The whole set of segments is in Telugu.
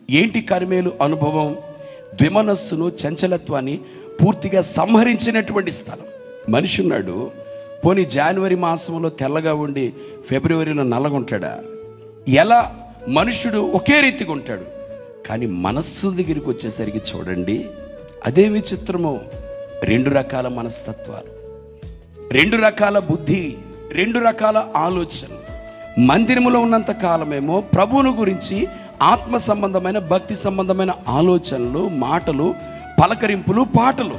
ఏంటి కర్మేలు అనుభవం? ద్విమనస్సును, చంచలత్వాన్ని పూర్తిగా సంహరించినటువంటి స్థలం. మనిషి ఉన్నాడు, పోనీ జనవరి మాసంలో తెల్లగా ఉండి ఫిబ్రవరిలో నల్లగా ఉంటాడా? ఎలా మనుషుడు ఒకే రీతిగా ఉంటాడు, కానీ మనస్సు దగ్గరికి వచ్చేసరికి చూడండి, అదే విచిత్రమో. 2 రకాల మనస్తత్వాలు, 2 రకాల బుద్ధి, 2 రకాల ఆలోచన. మందిరములో ఉన్నంత కాలమేమో ప్రభువును గురించి ఆత్మ సంబంధమైన, భక్తి సంబంధమైన ఆలోచనలు, మాటలు, పలకరింపులు, పాటలు.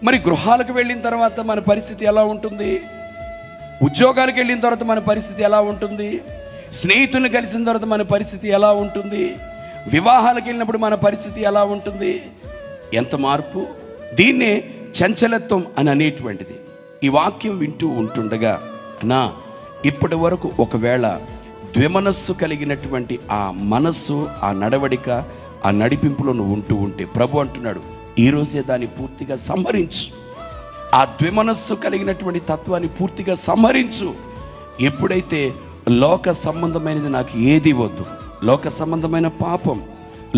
మరి గృహాలకు వెళ్ళిన తర్వాత మన పరిస్థితి ఎలా ఉంటుంది? ఉద్యోగాలకు వెళ్ళిన తర్వాత మన పరిస్థితి ఎలా ఉంటుంది? స్నేహితులను కలిసిన తర్వాత మన పరిస్థితి ఎలా ఉంటుంది? వివాహాలకు వెళ్ళినప్పుడు మన పరిస్థితి ఎలా ఉంటుంది? ఎంత మార్పు! దీన్నే చంచలత్వం అని అనేటువంటిది. ఈ వాక్యం వింటూ ఉంటుండగా ఇప్పటి వరకు ఒకవేళ ద్విమనస్సు కలిగినటువంటి ఆ మనస్సు, ఆ నడవడిక, ఆ నడిపింపులో నువ్వు ఉంటూ ఉంటే ప్రభు అంటున్నాడు, ఈరోజే దాన్ని పూర్తిగా సంహరించు. ఆ ద్విమనస్సు కలిగినటువంటి తత్వాన్ని పూర్తిగా సంహరించు. ఎప్పుడైతే లోక సంబంధమైనది నాకు ఏది వద్దు, లోక సంబంధమైన పాపం,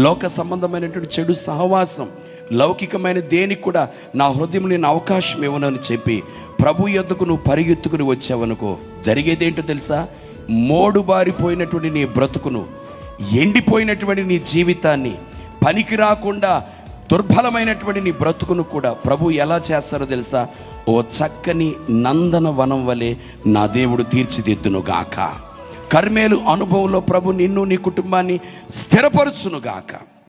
లోక సంబంధమైనటువంటి చెడు సహవాసం, లౌకికమైన దేనికి కూడా నా హృదయం నేను అవకాశం ఇవ్వనని చెప్పి ప్రభు యొద్దకు నువ్వు పరిగెత్తుకుని వచ్చావనుకో, జరిగేదేంటో తెలుసా? మోడుబారిపోయినటువంటి నీ బ్రతుకును, ఎండిపోయినటువంటి నీ జీవితాన్ని, పనికి రాకుండా దుర్బలమైనటువంటి నీ బ్రతుకును కూడా ప్రభు ఎలా చేస్తారో తెలుసా? ఓ చక్కని నందన వనం వలె నా దేవుడు తీర్చిదిద్దునుగాక. కర్మేలు అనుభవంలో ప్రభు నిన్ను, నీ కుటుంబాన్ని స్థిరపరచునుగాక.